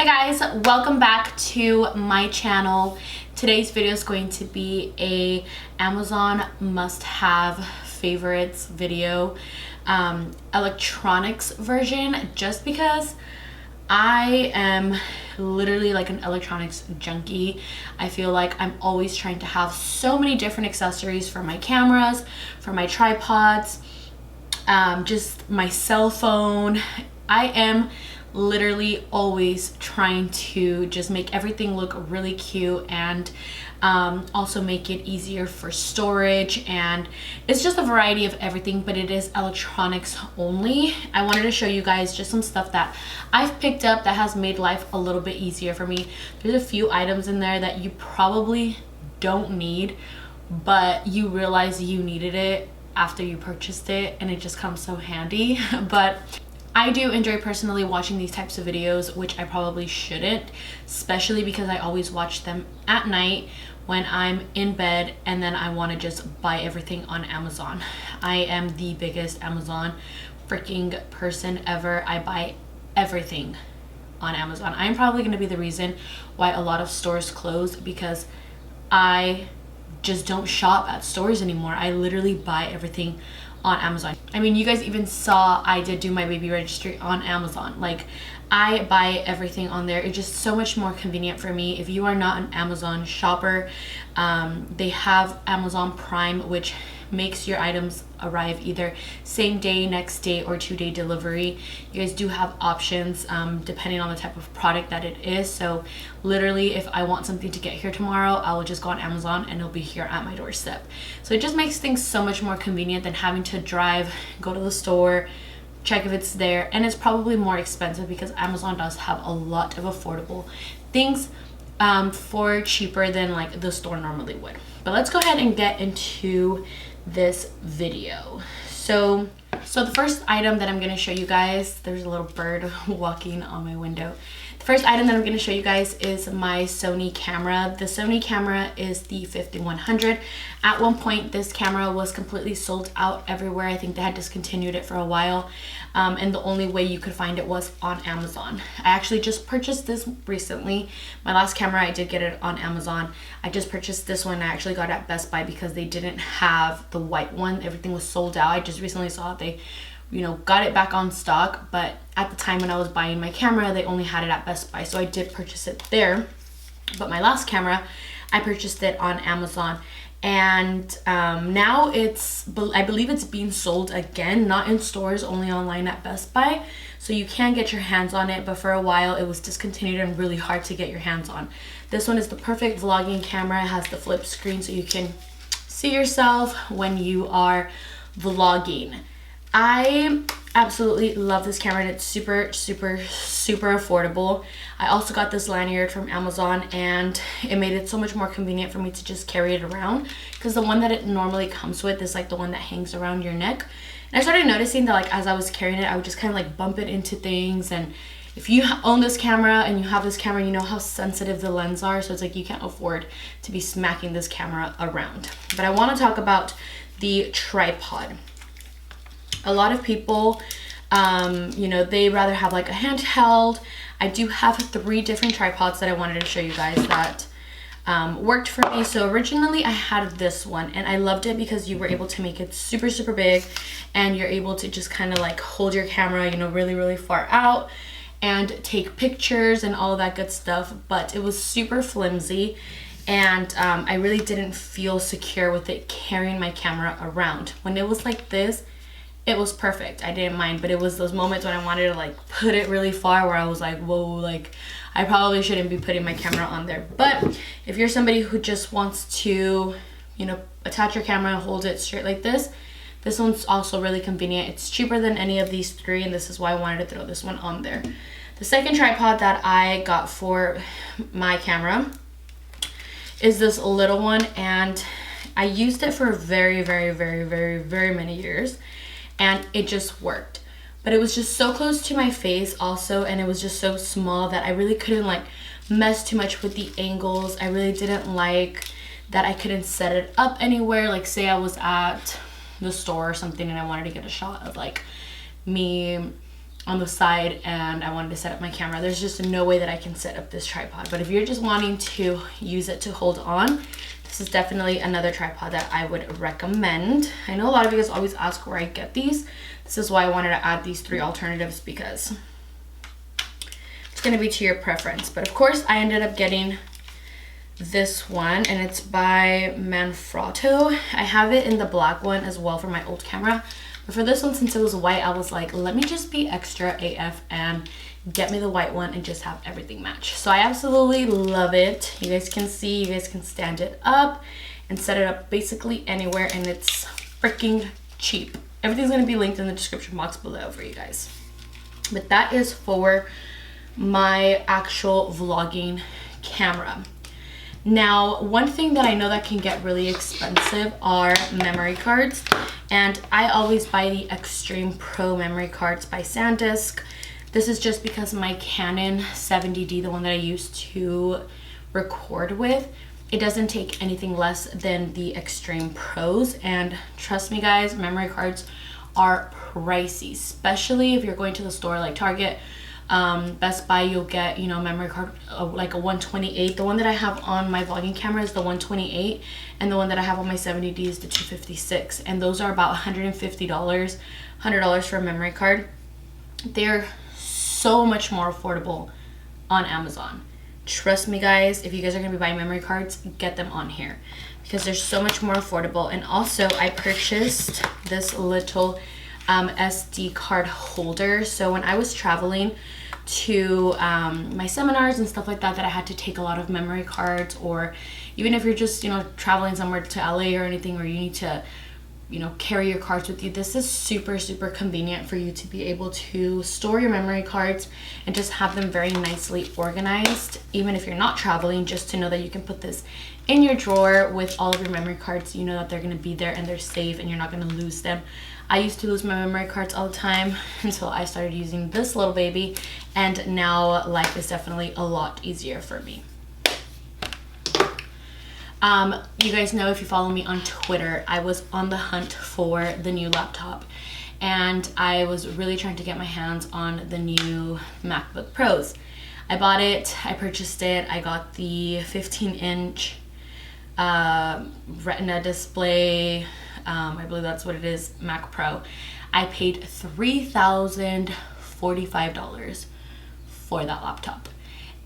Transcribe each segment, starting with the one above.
Hi guys, welcome back to my channel. Today's video is going to be a Amazon must-have favorites video, electronics version, just because I am literally like an electronics junkie. I feel like I'm always trying to have so many different accessories for my cameras, for my tripods, just my cell phone. I am literally always trying to just make everything look really cute and also make it easier for storage, and it's just a variety of everything, but it is electronics only. I wanted to show you guys just some stuff that I've picked up that has made life a little bit easier for me. There's a few items in there that you probably don't need, but you realize you needed it after you purchased it, and it just comes so handy. But I do enjoy personally watching these types of videos, which I probably shouldn't, especially because I always watch them at night when I'm in bed and then I want to just buy everything on Amazon. I am the biggest Amazon freaking person ever. I buy everything on Amazon. I'm probably going to be the reason why a lot of stores close, because I just don't shop at stores anymore. I literally buy everything on Amazon. I mean, you guys even saw I did do my baby registry on Amazon. Like, I buy everything on there. It's just so much more convenient for me. If you are not an Amazon shopper, they have Amazon Prime, which makes your items arrive either same day, next day, or 2-day delivery. You guys do have options depending on the type of product that it is. So literally, if I want something to get here tomorrow, I will just go on Amazon and it'll be here at my doorstep. So it just makes things so much more convenient than having to drive, go to the store, check if it's there. And it's probably more expensive because Amazon does have a lot of affordable things for cheaper than like the store normally would. But let's go ahead and get into this video. So the first item that I'm going to show you guys, there's a little bird walking on my window. The first item that I'm going to show you guys is my Sony camera. The Sony camera is the 5100. At one point, this camera was completely sold out everywhere. I think they had discontinued it for a while, and the only way you could find it was on Amazon. I actually just purchased this recently. My last camera, I did get it on Amazon. I just purchased this one. I actually got it at Best Buy because they didn't have the white one. Everything was sold out. I just recently saw it. They got it back on stock, but at the time when I was buying my camera, they only had it at Best Buy, so I did purchase it there. But my last camera, I purchased it on Amazon, and now I believe it's being sold again, not in stores, only online at Best Buy, so you can get your hands on it, but for a while it was discontinued and really hard to get your hands on. This one is the perfect vlogging camera. It has the flip screen so you can see yourself when you are vlogging. I absolutely love this camera, and it's super affordable. I also got this lanyard from Amazon, and it made it so much more convenient for me to just carry it around, because the one that it normally comes with is like the one that hangs around your neck. And I started noticing that like as I was carrying it, I would just kind of like bump it into things. And if you own this camera and you have this camera, you know how sensitive the lenses are, so it's like you can't afford to be smacking this camera around. But I want to talk about the tripod. A lot of people, they rather have like a handheld. I do have 3 different tripods that I wanted to show you guys that worked for me. So originally I had this one, and I loved it because you were able to make it super big, and you're able to just kind of like hold your camera, really far out and take pictures and all of that good stuff. But it was super flimsy, and I really didn't feel secure with it carrying my camera around. When it was like this, it was perfect. I didn't mind, but it was those moments when I wanted to like put it really far where I was like, whoa, like I probably shouldn't be putting my camera on there. But if you're somebody who just wants to, attach your camera and hold it straight like this one's also really convenient. It's cheaper than any of these 3, and this is why I wanted to throw this one on there. The second tripod that I got for my camera is this little one, and I used it for very many years. And it just worked, but it was just so close to my face also, and it was just so small that I really couldn't like mess too much with the angles. I really didn't like that I couldn't set it up anywhere. Like say I was at the store or something and I wanted to get a shot of like me on the side and I wanted to set up my camera. There's just no way that I can set up this tripod. But if you're just wanting to use it to hold on, this is definitely another tripod that I would recommend. I know a lot of you guys always ask where I get these. This is why I wanted to add these 3 alternatives, because it's going to be to your preference. But of course, I ended up getting this one, and it's by Manfrotto. I have it in the black one as well for my old camera. But for this one, since it was white, I was like, let me just be extra AF and get me the white one and just have everything match. So I absolutely love it. You guys can see, you guys can stand it up and set it up basically anywhere, and it's freaking cheap. Everything's going to be linked in the description box below for you guys. But that is for my actual vlogging camera. Now, one thing that I know that can get really expensive are memory cards, and I always buy the Extreme Pro memory cards by SanDisk. This is just because my Canon 70D, the one that I used to record with, it doesn't take anything less than the Extreme Pros, and trust me guys, memory cards are pricey, especially if you're going to the store like Target, Best Buy. You'll get, you know, memory card like a 128. The one that I have on my vlogging camera is the 128, and the one that I have on my 70D is the 256, and those are about $150, $100 for a memory card. They're so much more affordable on Amazon. Trust me guys, if you guys are gonna be buying memory cards, get them on here because they're so much more affordable. And also I purchased this little SD card holder. So when I was traveling to my seminars and stuff like that, I had to take a lot of memory cards, or even if you're just, you know, traveling somewhere to LA or anything where you need to, you know, carry your cards with you, this is super convenient for you to be able to store your memory cards and just have them very nicely organized. Even if you're not traveling, just to know that you can put this in your drawer with all of your memory cards. You know that they're going to be there and they're safe and you're not going to lose them. I used to lose my memory cards all the time until I started using this little baby, and now life is definitely a lot easier for me. You guys know, if you follow me on Twitter, I was on the hunt for the new laptop, and I was really trying to get my hands on the new MacBook Pros. I bought it, I purchased it, I got the 15-inch Retina display, I believe that's what it is, Mac Pro. I paid $3,045 for that laptop.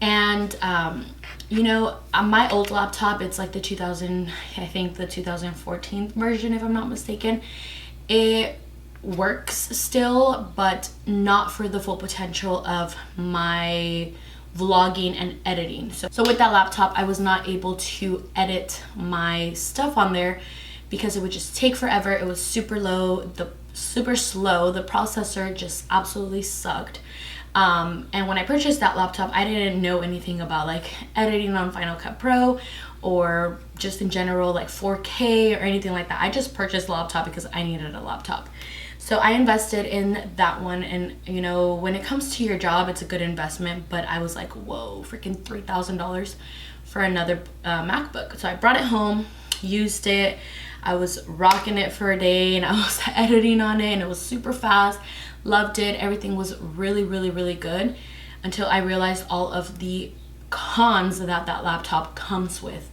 And you know, my old laptop, it's like the 2014 version, if I'm not mistaken. It works still, but not for the full potential of my vlogging and editing. So with that laptop, I was not able to edit my stuff on there because it would just take forever. It was super slow. The processor just absolutely sucked. And when I purchased that laptop, I didn't know anything about like editing on Final Cut Pro or just in general like 4K or anything like that. I just purchased a laptop because I needed a laptop. So I invested in that one, and you know, when it comes to your job, it's a good investment, but I was like, whoa, freaking $3,000 for another MacBook. So I brought it home, used it. I was rocking it for a day and I was editing on it, and it was super fast. Loved it. Everything was really good until I realized all of the cons that laptop comes with.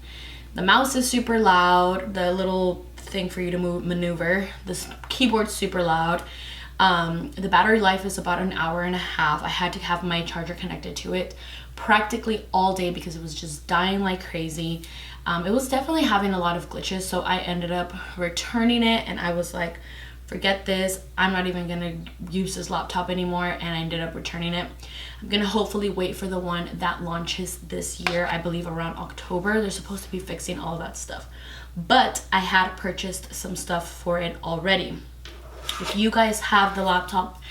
The mouse is super loud. The little thing for you to maneuver. This keyboard's super loud. The battery life is about an hour and a half. I had to have my charger connected to it practically all day because it was just dying like crazy. It was definitely having a lot of glitches, so I ended up returning it, and I was like, forget this, I'm not even gonna use this laptop anymore, and I ended up returning it. I'm gonna hopefully wait for the one that launches this year. I believe around October. They're supposed to be fixing all that stuff, but I had purchased some stuff for it already. If you guys have the laptop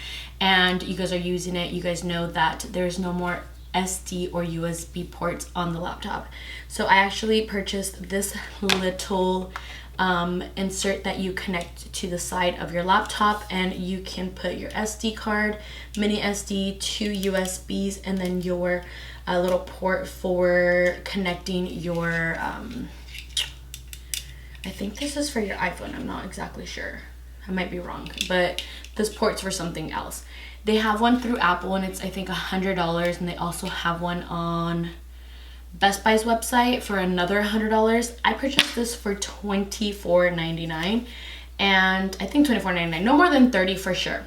and you guys are using it, you guys know that there's no more SD or USB ports on the laptop. So I actually purchased this little insert that you connect to the side of your laptop, and you can put your SD card, mini SD, 2 USBs, and then your little port for connecting your I think this is for your iPhone, I'm not exactly sure. I might be wrong, but this port's for something else. They have one through Apple and it's I think $100, and they also have one on Best Buy's website for another $100. I purchased this for $24.99, and I think $24.99, no more than $30 for sure.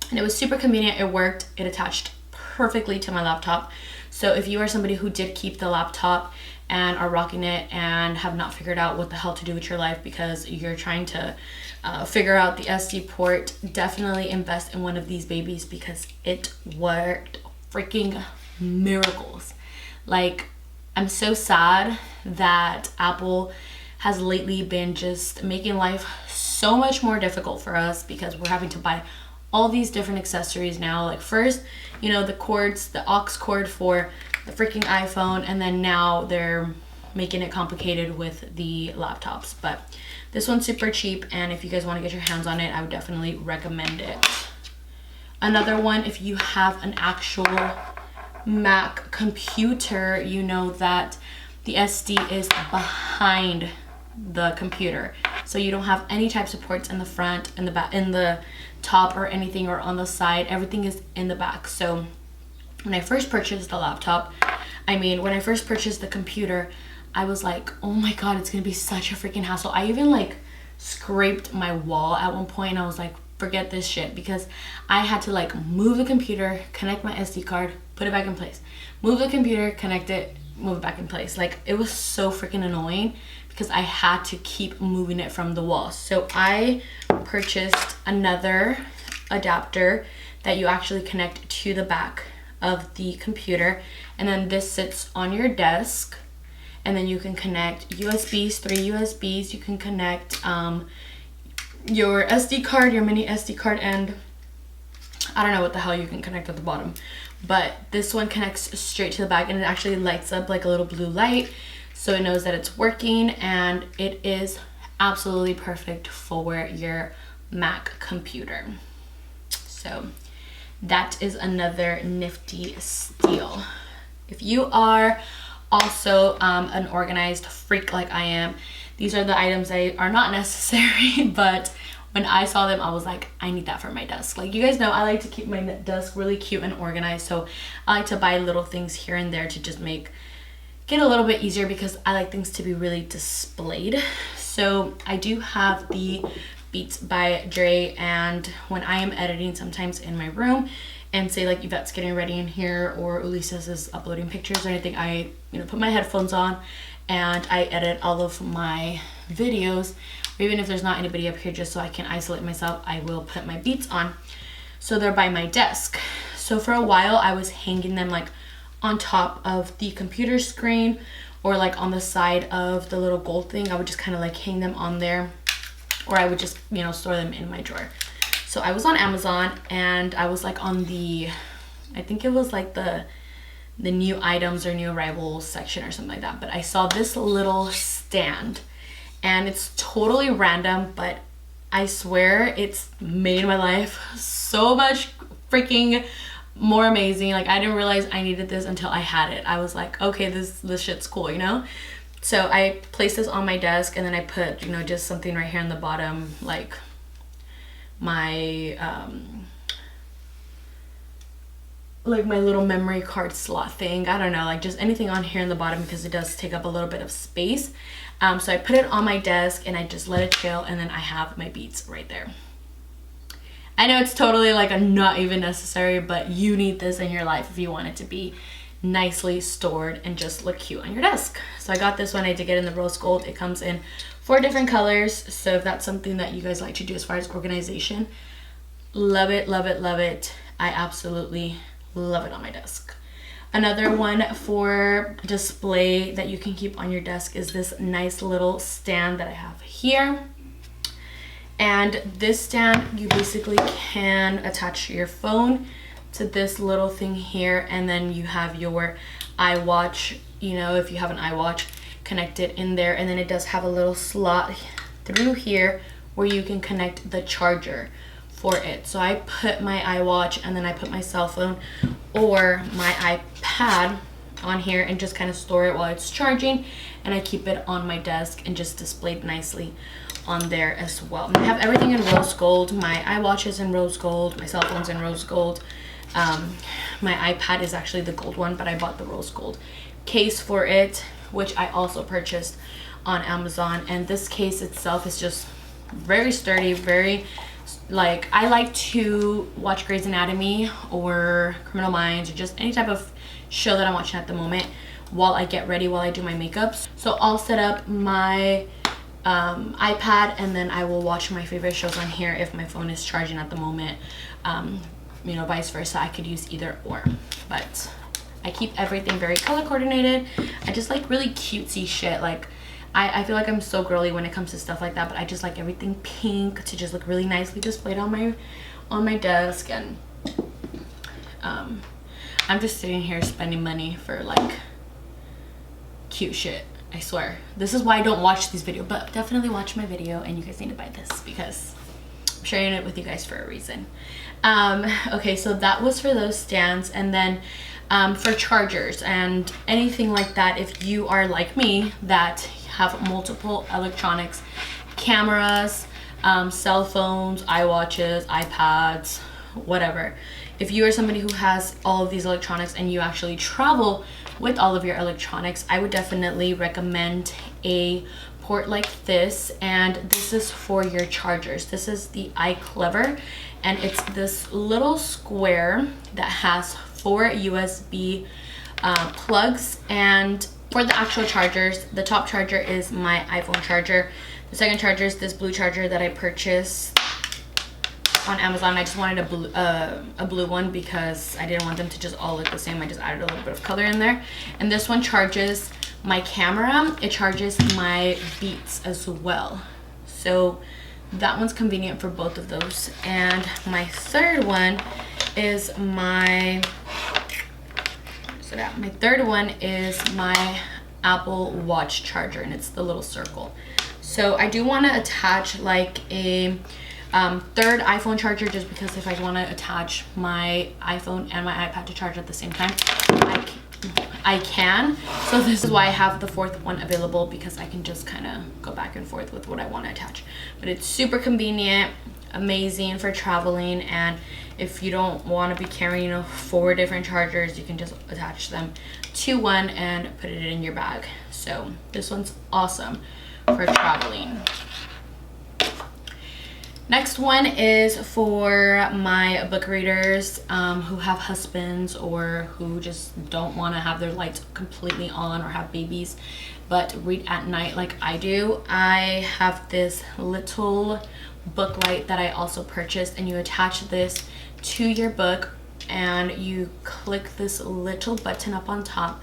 And it was super convenient. It worked. It attached perfectly to my laptop. So if you are somebody who did keep the laptop and are rocking it and have not figured out what the hell to do with your life because you're trying to figure out the SD port, definitely invest in one of these babies because it worked freaking miracles. Like, I'm so sad that Apple has lately been just making life so much more difficult for us because we're having to buy all these different accessories now. Like first, you know, the cords, the aux cord for the freaking iPhone, and then now they're making it complicated with the laptops. But this one's super cheap, and if you guys want to get your hands on it, I would definitely recommend it. Another one, if you have an actual Mac computer, you know that the SD is behind the computer, so you don't have any type of ports in the front, in the back, in the top or anything, or on the side. Everything is in the back. So when I first purchased the laptop, when I first purchased the computer, I was like, oh my god, it's gonna be such a freaking hassle. I even like scraped my wall at one point, and I was like, forget this shit, because I had to like move the computer, connect my SD card, put it back in place, move the computer, connect it, move it back in place. Like, it was so freaking annoying because I had to keep moving it from the wall. So I purchased another adapter that you actually connect to the back of the computer, and then this sits on your desk, and then you can connect USBs, 3 USBs. You can connect your SD card, your mini SD card, and I don't know what the hell you can connect at the bottom, but this one connects straight to the back, and it actually lights up like a little blue light, so it knows that it's working, and it is absolutely perfect for your Mac computer. So that is another nifty steal. If you are also an organized freak like I am, these are the items that are not necessary, but when I saw them, I was like, I need that for my desk. Like, you guys know, I like to keep my desk really cute and organized, so I like to buy little things here and there to just make it a little bit easier, because I like things to be really displayed. So I do have the Beats by Dre, and when I am editing sometimes in my room, and say like Yvette's getting ready in here, or Ulises is uploading pictures or anything, I put my headphones on and I edit all of my videos. Or even if there's not anybody up here, just so I can isolate myself, I will put my Beats on. So they're by my desk. So for a while I was hanging them like on top of the computer screen, or like on the side of the little gold thing. I would just kind of like hang them on there, or I would just store them in my drawer. So I was on Amazon, and I was like on the, I think it was like the new items or new arrivals section or something like that, but I saw this little stand, and it's totally random, but I swear it's made my life so much freaking more amazing. Like, I didn't realize I needed this until I had it. I was like, okay, this shit's cool, So I placed this on my desk, and then I put, just something right here on the bottom, like my my little memory card slot thing. I don't know, like just anything on here in the bottom, because it does take up a little bit of space. So I put it on my desk, and I just let it chill, and then I have my Beats right there. I know it's totally like not even necessary, but you need this in your life if you want it to be nicely stored and just look cute on your desk. So I got this one. I did get in the rose gold. It comes in 4 different colors, so if that's something that you guys like to do as far as organization, love it, love it, love it. I absolutely love it on my desk. Another one for display that you can keep on your desk is this nice little stand that I have here. And this stand, you basically can attach your phone to this little thing here, and then you have your iWatch, if you have an iWatch, connected in there, and then it does have a little slot through here where you can connect the charger for it. So I put my iWatch, and then I put my cell phone or my iPad on here and just kind of store it while it's charging, and I keep it on my desk and just displayed nicely on there as well. I have everything in rose gold. My iWatch is in rose gold, my cell phone's in rose gold. My iPad is actually the gold one, but I bought the rose gold case for it, which I also purchased on Amazon. And this case itself is just very sturdy, very, like, I like to watch Grey's Anatomy or Criminal Minds or just any type of show that I'm watching at the moment while I get ready, while I do my makeup. So I'll set up my iPad, and then I will watch my favorite shows on here if my phone is charging at the moment. You know, vice versa, I could use either or, but I keep everything very color coordinated. I just like really cutesy shit. Like I feel like I'm so girly when it comes to stuff like that, but I just like everything pink to just look really nicely displayed on my desk. And I'm just sitting here spending money for like cute shit. I swear, this is why I don't watch these videos, but definitely watch my video, and you guys need to buy this because I'm sharing it with you guys for a reason. Okay, so that was for those stands. And then for chargers and anything like that, if you are like me that have multiple electronics, cameras, cell phones, iWatches, iPads, whatever, if you are somebody who has all of these electronics and you actually travel with all of your electronics, I would definitely recommend a port like this. And this is for your chargers. This is the iClever, and it's this little square that has 4 USB plugs. And for the actual chargers, the top charger is my iPhone charger. The second charger is this blue charger that I purchased on Amazon. I just wanted a blue one because I didn't want them to just all look the same. I just added a little bit of color in there. And this one charges my camera. It charges my Beats as well. So that one's convenient for both of those. And my third one is my Apple Watch charger, and it's the little circle. So I do want to attach like a third iPhone charger, just because if I want to attach my iPhone and my iPad to charge at the same time, I can. So this is why I have the fourth one available, because I can just kind of go back and forth with what I want to attach. But it's super convenient, amazing for traveling, and if you don't want to be carrying, you know, 4 different chargers, you can just attach them to one and put it in your bag. So this one's awesome for traveling. Next one is for my book readers who have husbands or who just don't want to have their lights completely on or have babies but read at night like I do. I have this little book light that I also purchased, and you attach this to your book and you click this little button up on top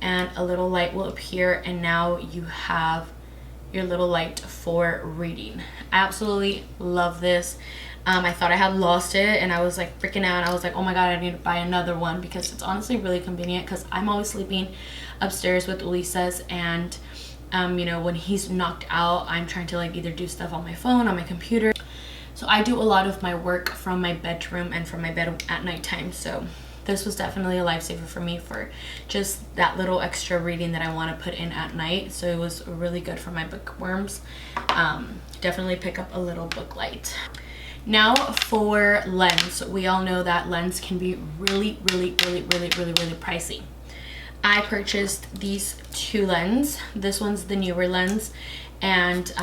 and a little light will appear, and now you have your little light for reading. I absolutely love this. I thought I had lost it and I was like freaking out. I was like, oh my god, I need to buy another one, because it's honestly really convenient, because I'm always sleeping upstairs with Ulises, and you know, when he's knocked out, I'm trying to like either do stuff on my phone, on my computer. So I do a lot of my work from my bedroom and from my bed at nighttime. So this was definitely a lifesaver for me for just that little extra reading that I want to put in at night. So it was really good for my bookworms. Definitely pick up a little book light. Now for lens. We all know that lens can be really pricey. I purchased these 2 lenses. This one's the newer lens, and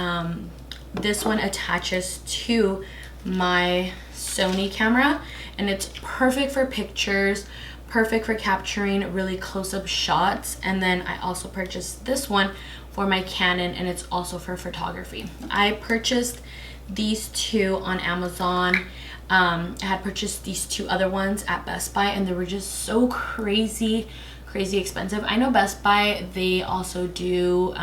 this one attaches to my Sony camera, and it's perfect for pictures, perfect for capturing really close-up shots. And then I also purchased this one for my Canon, and it's also for photography. I purchased these 2 on Amazon. I had purchased these 2 other ones at Best Buy, and they were just so crazy expensive. I know Best Buy, they also do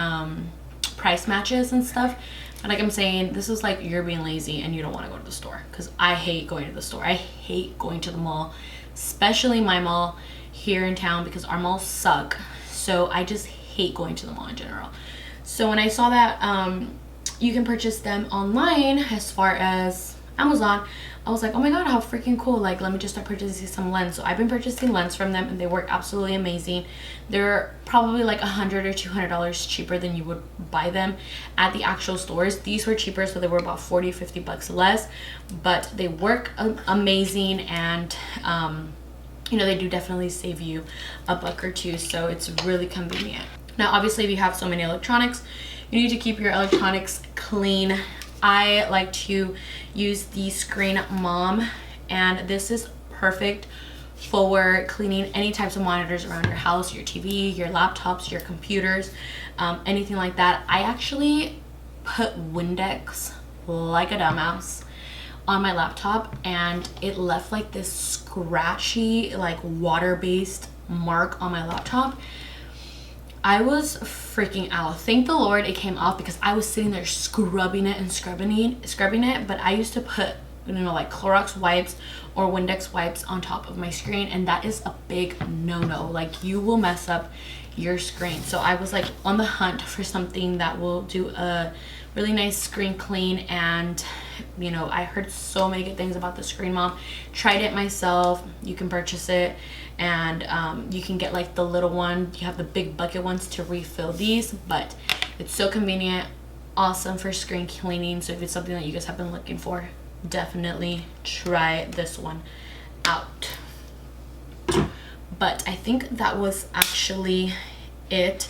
price matches and stuff, but like I'm saying, this is like you're being lazy and you don't want to go to the store, because I hate going to the store. I hate going to the mall, especially my mall here in town, because our malls suck. So I just hate going to the mall in general. So when I saw that you can purchase them online as far as Amazon, I was like, oh my god, how freaking cool, like let me just start purchasing some lens. So I've been purchasing lens from them and they work absolutely amazing. They're probably like $100 or $200 cheaper than you would buy them at the actual stores. These were cheaper, so they were about 40-50 bucks less, but they work amazing, and you know, they do definitely save you a buck or two, so it's really convenient. Now obviously if you have so many electronics, you need to keep your electronics clean. I like to use the Screen Mom, and this is perfect for cleaning any types of monitors around your house, your TV, your laptops, your computers, anything like that. I actually put Windex like a dumbass on my laptop, and it left like this scratchy, like water-based mark on my laptop. I was freaking out. Thank the Lord it came off, because I was sitting there scrubbing it and scrubbing it. But I used to put, you know, like Clorox wipes or Windex wipes on top of my screen, and that is a big no-no. Like, you will mess up your screen. So I was like on the hunt for something that will do a really nice screen clean, and you know, I heard so many good things about the Screen Mom. Tried it myself. You can purchase it, and you can get like the little one. You have the big bucket ones to refill these, but it's so convenient, awesome for screen cleaning. So if it's something that you guys have been looking for, definitely try this one out. But I think that was actually it.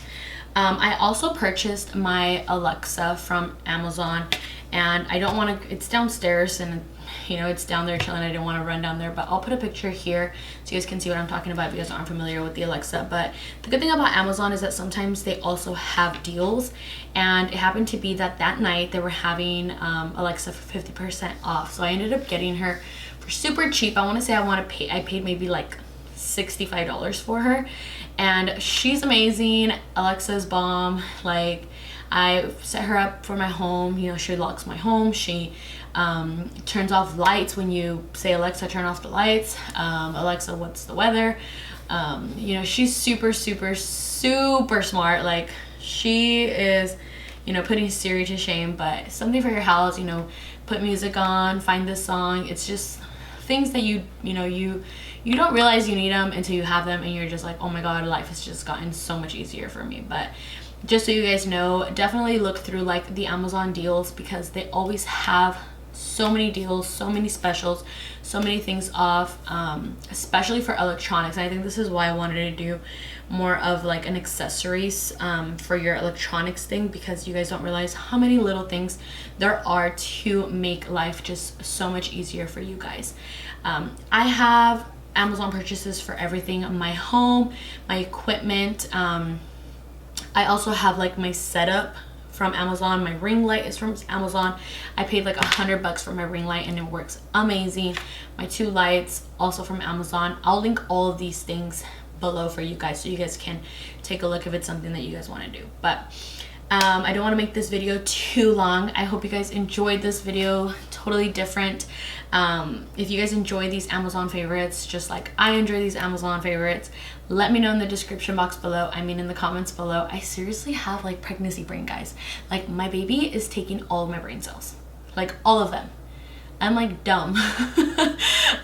I also purchased my Alexa from Amazon, and I don't want to, it's downstairs and you know, it's down there chilling. I didn't want to run down there, but I'll put a picture here so you guys can see what I'm talking about if you guys aren't familiar with the Alexa. But the good thing about Amazon is that sometimes they also have deals, and it happened to be that that night they were having Alexa for 50% off. So I ended up getting her for super cheap. I want to say I paid maybe like $65 for her, and she's amazing. Alexa's bomb. Like, I set her up for my home. You know, she locks my home. She turns off lights when you say, Alexa, turn off the lights. Alexa, what's the weather? You know, she's super smart. Like, she is, you know, putting Siri to shame. But something for your house, you know, put music on, find this song. It's just things that you don't realize you need them until you have them, and you're just like, oh my god, life has just gotten so much easier for me. But just so you guys know, definitely look through like the Amazon deals, because they always have so many deals, so many specials, so many things off, especially for electronics. And I think this is why I wanted to do more of like an accessories for your electronics thing, because you guys don't realize how many little things there are to make life just so much easier for you guys. I have Amazon purchases for everything, my home, my equipment. I also have like my setup from Amazon. My ring light is from Amazon. I paid like $100 for my ring light, and it works amazing. My 2 lights also from Amazon. I'll link all of these things below for you guys, so you guys can take a look if it's something that you guys want to do. But I don't want to make this video too long. I hope you guys enjoyed this video. Totally different. If you guys enjoy these Amazon favorites just like I enjoy these Amazon favorites, let me know in the description box below. I mean, in the comments below. I seriously have like pregnancy brain, guys. Like, my baby is taking all of my brain cells, like all of them. I'm like dumb.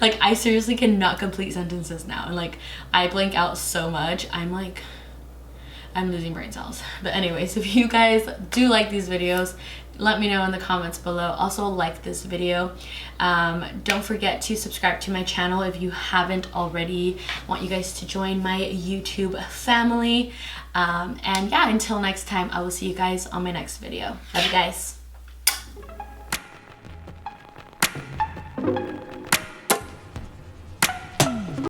Like, I seriously cannot complete sentences now, and like I blank out so much. I'm losing brain cells. But anyways, if you guys do like these videos, let me know in the comments below. Also, like this video. Don't forget to subscribe to my channel if you haven't already. I want you guys to join my YouTube family. And yeah, until next time, I will see you guys on my next video. Love you guys.